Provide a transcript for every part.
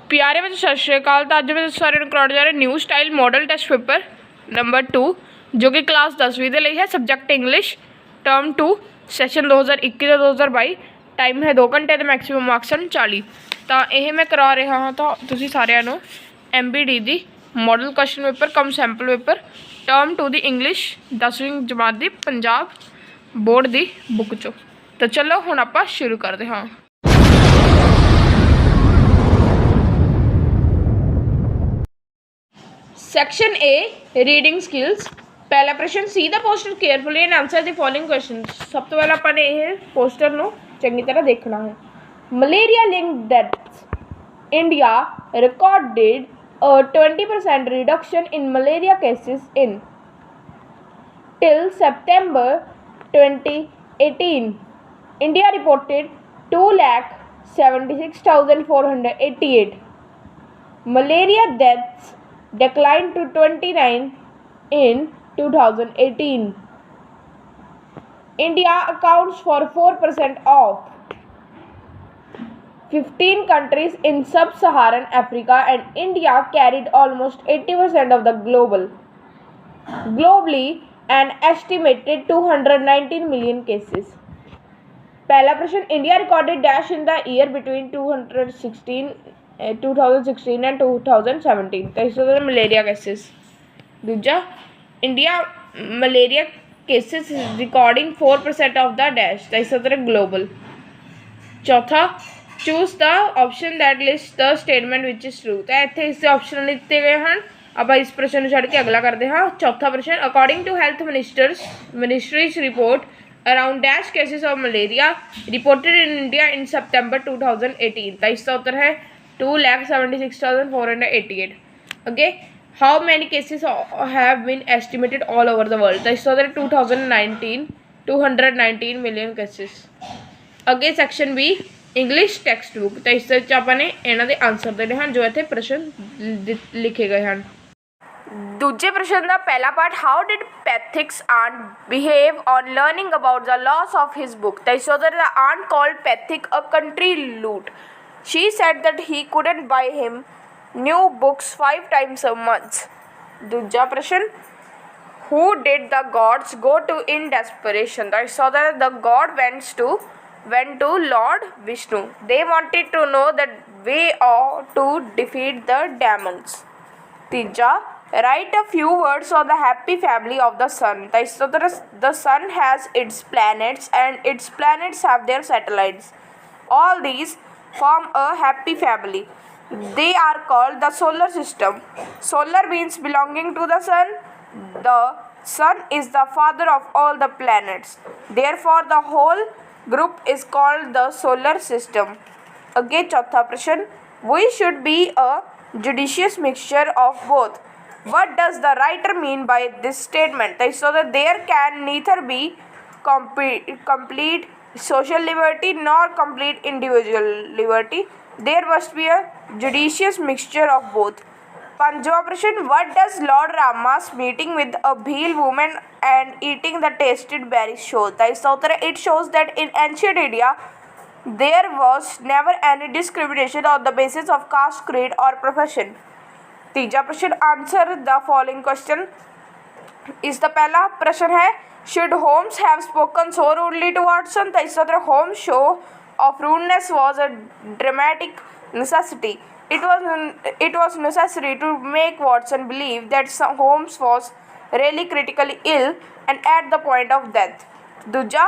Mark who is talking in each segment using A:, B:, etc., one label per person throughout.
A: प्यारे बच्चों सत श्रीकाल। तो अज मैं सारे कराने जा रहे new style model test paper number 2 जो कि क्लास 10वीं के लिए है। सब्जैक्ट इंग्लिश टर्म 2 सैशन 2021 से 2022। टाइम है 2 घंटे तो मैक्सीमम मार्क्स हैं 40। तो यह मैं करा रहा हाँ तो तुम सारिਆਂ ਨੂੰ MBD दी मॉडल क्वेश्चन पेपर कम सैंपल पेपर टर्म 2 दी इंग्लिश 10वीं जमात की पंजाब बोर्ड की बुक चो। तो चलो हुण आपां शुरू करते हाँ। Section A reading skills. पहला प्रश्न see the poster carefully and answer the following question. सब तो पहले अपने ये पोस्टर नो चंगी तरह देखना है। Malaria linked deaths India recorded a 20% reduction in malaria cases in till September 2018. India reported 2,76,488. Malaria deaths declined to 29 in 2018. India accounts for 4% of 15 countries in sub-Saharan Africa and India carried almost 80% of the globally an estimated 219 million cases. पहला प्रश्न India recorded dash in the year between 2016 and 2017 तो इसमें malaria cases. दूजा India malaria cases recording 4% of the dash तो इसमें global. चौथा choose the option that list the statement which is true. तो इतने इस ऑप्शन दिते गए हैं। अब इस प्रश्न छड़ के अगला करते हाँ। चौथा प्रश्न according to health ministries report around dash cases of malaria reported in India in September 2018 तो इसका उत्तर है 2,76,488। Okay how many cases have been estimated all over the world तो इसका उत्तर है 219 मिलियन केसेस। अगे section B English text book तो इस आपने इन्हों के आंसर देने हैं जो इतने प्रश्न लिखे गए हैं। दूजे प्रश्न का पहला part how did Patrick's aunt behave on learning about the loss of his book तो इस the aunt called Patrick a country lout she said that he couldn't buy him new books 5 times a month। दूजा प्रश्न who did the gods go to in desperation तो इस the god went to Lord Vishnu. They wanted to know the way to defeat the demons. Tija, write a few words on the happy family of the sun. The sun has its planets and its planets have their satellites. All these form a happy family. They are called the solar system. Solar means belonging to the sun. The sun is the father of all the planets. Therefore, the whole group is called the solar system. Again, चौथा प्रश्न we should be a judicious mixture of both. What does the writer mean by this statement? So that there can neither be complete social liberty nor complete individual liberty. There must be a judicious mixture of both. पंजवा प्रश्न what does Lord Rama's meeting with a Bhil woman and eating the tasted berries show? तो इसका उत्तर है it shows that in ancient India there was never any discrimination on the basis of caste, creed or profession. तीजा प्रश्न answer the following question इस पहला प्रश्न है should Holmes have spoken so rudely to Watson? तो इसका उत्तर Holmes' show of rudeness was a dramatic necessity. It was necessary to make Watson believe that Holmes was really critically ill and at the point of death. Duja,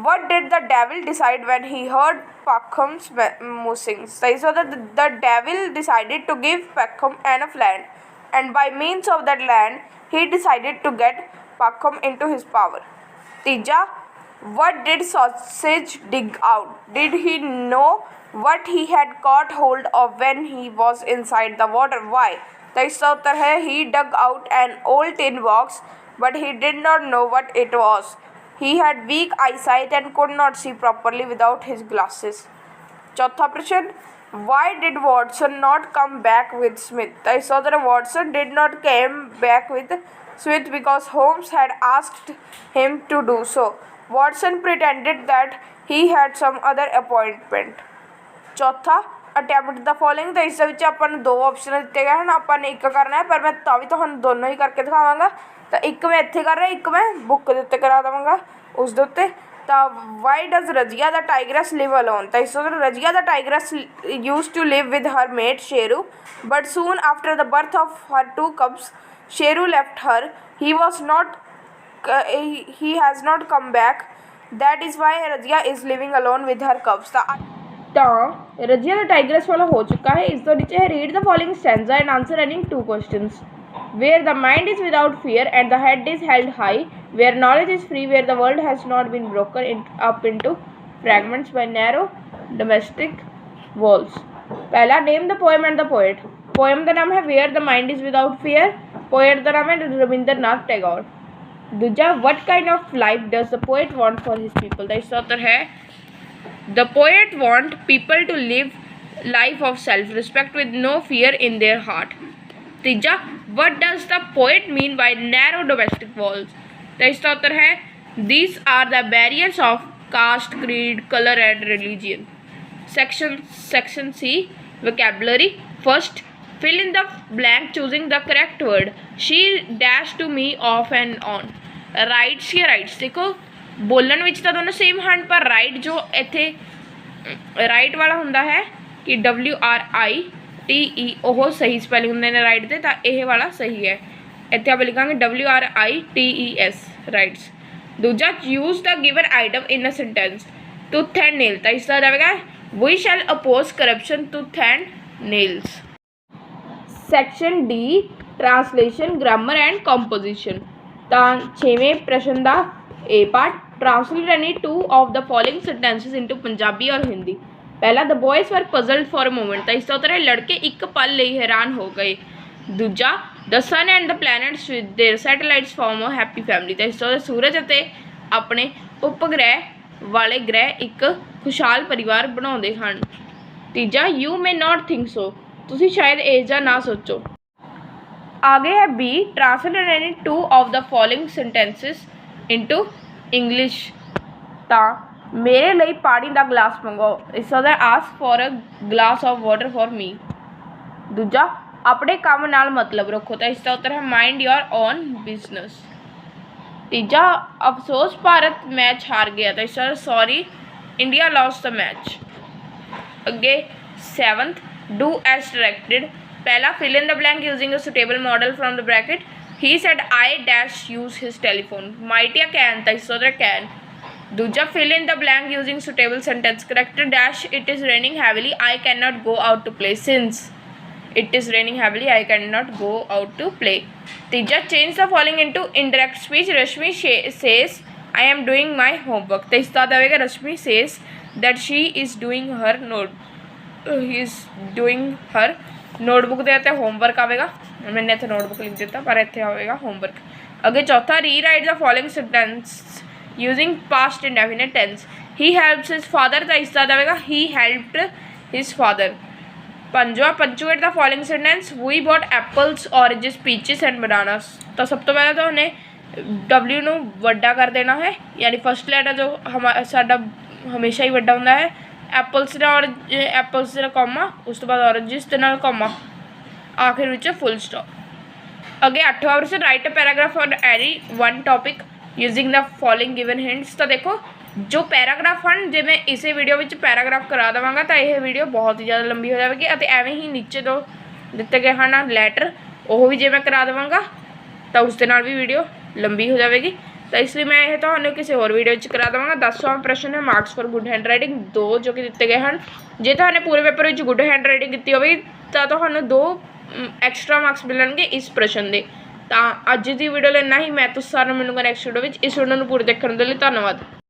A: what did the devil decide when he heard Peckham's musings? So the devil decided to give Peckham enough land, and by means of that land, he decided to get Peckham into his power. Tija, what did Sausage dig out? Did he know what he had caught hold of when he was inside the water? Why? तो इसका उत्तर है he dug out an old tin box but he did not know what it was. He had weak eyesight and could not see properly without his glasses. चौथा प्रश्न why did Watson not come back with Smith? तो इसका उत्तर Watson did not came back with Smith because Holmes had asked him to do so. Watson pretended that he had some other appointment. चौथा attempt the following. ਤਾਂ ਇਸ ਦੇ ਵਿੱਚ ਆਪਾਂ ਨੂੰ 2 option ਦਿੱਤੇ ਗਏ ਹਨ, ਆਪਾਂ ਨੇ ਇੱਕ ਕਰਨਾ ਹੈ, ਪਰ ਮੈਂ ਤਾਂ ਵੀ ਤੁਹਾਨੂੰ ਦੋਨੋਂ ਹੀ ਕਰਕੇ ਦਿਖਾਵਾਂਗਾ। ਤਾਂ ਇੱਕ ਮੈਂ ਇੱਥੇ ਕਰ ਰਿਹਾ, ਇੱਕ ਮੈਂ ਬੁੱਕ ਦੇ ਉੱਤੇ ਕਰਾ ਦੇਵਾਂਗਾ ਉਸ ਦੇ ਉੱਤੇ। ਤਾਂ why does Razia the tigress live alone. ਤਾਂ ਇਸ ਤੋਂ Razia the tigress used to live with her mate Sheru, but soon after the birth of her 2 cubs Sheru left her. he has not come back, that is why Razia is living alone with her cubs। ਤਾਂ Razia the tigers ਵਾਲਾ ਹੋ ਚੁੱਕਾ ਹੈ। ਇਸ ਤੋਂ ਨੀਚੇ read the following stanza and answer any 2 questions। where the mind is without fear and the head is held high, where knowledge is free, where the world has not been broken up into fragments by narrow domestic walls। पहला name the poem and the poet। poem का नाम है where the mind is without fear, poet का नाम है रविंद्रनाथ टैगोर। दूजा what kind of life does the poet want for his people। तो इसका उत्तर है the poet want people to live life of self respect with no fear in their heart। Teeja what does the poet mean by narrow domestic walls। तो इसका उत्तर है these are the barriers of caste, creed, color and religion। section C vocabulary। first fill in the blank choosing the correct word। she dash to me off and on। Rights या rights देखो बोलन विच तो दोनों same हैं, पर right जो इत्थे right वाला हुंदा है कि WRITE ਉਹ सही स्पैलिंग ਹੁੰਦੇ ਨੇ राइट ਦੇ, ਤਾਂ ਇਹ वाला सही है। ਇੱਥੇ ਆਪਾਂ ਲਿਖਾਂਗੇ WRITES राइट्स। दूजा use the given item in a sentence. Tooth and nail. तो इसका जाएगा we shall oppose corruption tooth and nails. Section D translation grammar and composition. तो 6वें प्रश्न का A part translate any 2 of the following sentences into Punjabi और हिंदी। पहला the boys were puzzled for a moment. तो इसका उत्तर है लड़के एक पल लिए हैरान हो गए। दूजा the sun and the planets with their satellites form a happy family. तो इसका सूरज ਅਤੇ ਆਪਣੇ उपग्रह वाले ग्रह एक खुशहाल परिवार बनाते हैं। तीजा you may not think so. तुसी शायद ਇਹ ਜਾਂ ਨਾ सोचो। आगे है B translate any 2 of the following sentences into English. तो मेरे लिए पानी का गिलास मंगाओ। इस अदर ask for a glass of water for me. दूजा अपने काम नाल मतलब रखो। तो इसका उत्तर है माइंड योर ओन बिजनेस। तीजा अफसोस भारत मैच हार गया। तो इसका sorry India lost the match. अगे 7th डू एज डायरेक्टेड। पहला fill in the blank using a suitable modal from the bracket. He said I dash use his telephone. Might या can. तो इसका उत्तर कैन। दूजा fill in the blank using suitable sentence. Correct dash it is raining heavily I can not go out to play. Since it is raining heavily I can not go out to play. तीजा change the following into indirect speech. Rashmi says I am doing my homework. तो इसका आएगा Rashmi says that she is doing her notebook के उत्ते homework आएगा। मैंने इतने notebook लिख दिता पर इतने आएगा होमवर्क। अगे चौथा rewrite the following sentence using past indefinite tense. He helps his father. तो इसका आएगा ही हेल्प्ड हिज फादर। पंजवा punctuate the following sentence we bought apples oranges peaches and bananas. तो सब तो पहले तो उन्हें W नू वड्डा कर देना है, यानी फर्स्ट लैटर जो साडा हमेशा ही वड्डा होंदा है। एप्पल्स का कॉमा उस तो बाद ऑरेंजेस के नाल कॉमा आखिर विच फुल स्टॉप। अगे 8वां प्रश्न right a paragraph on any 1 topic using the following given hints. तो देखो जो पैराग्राफ हैं जे मैं इसे वीडियो में पैराग्राफ करा देवांगा तो यह वीडियो बहुत ही ज़्यादा लंबी हो जाएगी। और एवें ही नीचे जो दिते गए हैं लैटर वो भी जे मैं करा देवांगा तो उस दे नाल भी वीडियो लंबी हो जाएगी। तो इसलिए मैं यह तो किसी होर वीडियो करा देवांगा। 10वां प्रश्न है marks for good hand writing 2 जो कि दिते गए हैं। जे तो पूरे पेपर में गुड हैंड राइटिंग की होगी तो 2 एक्स्ट्रा मार्क्स मिलणगे इस प्रश्न के। तो अज की वीडियो इन्ना ही। मैं तो सारे मिलूंगा नैक्सट वीडियो में। इस वीडियो को पूरे देखने के लिए धन्यवाद।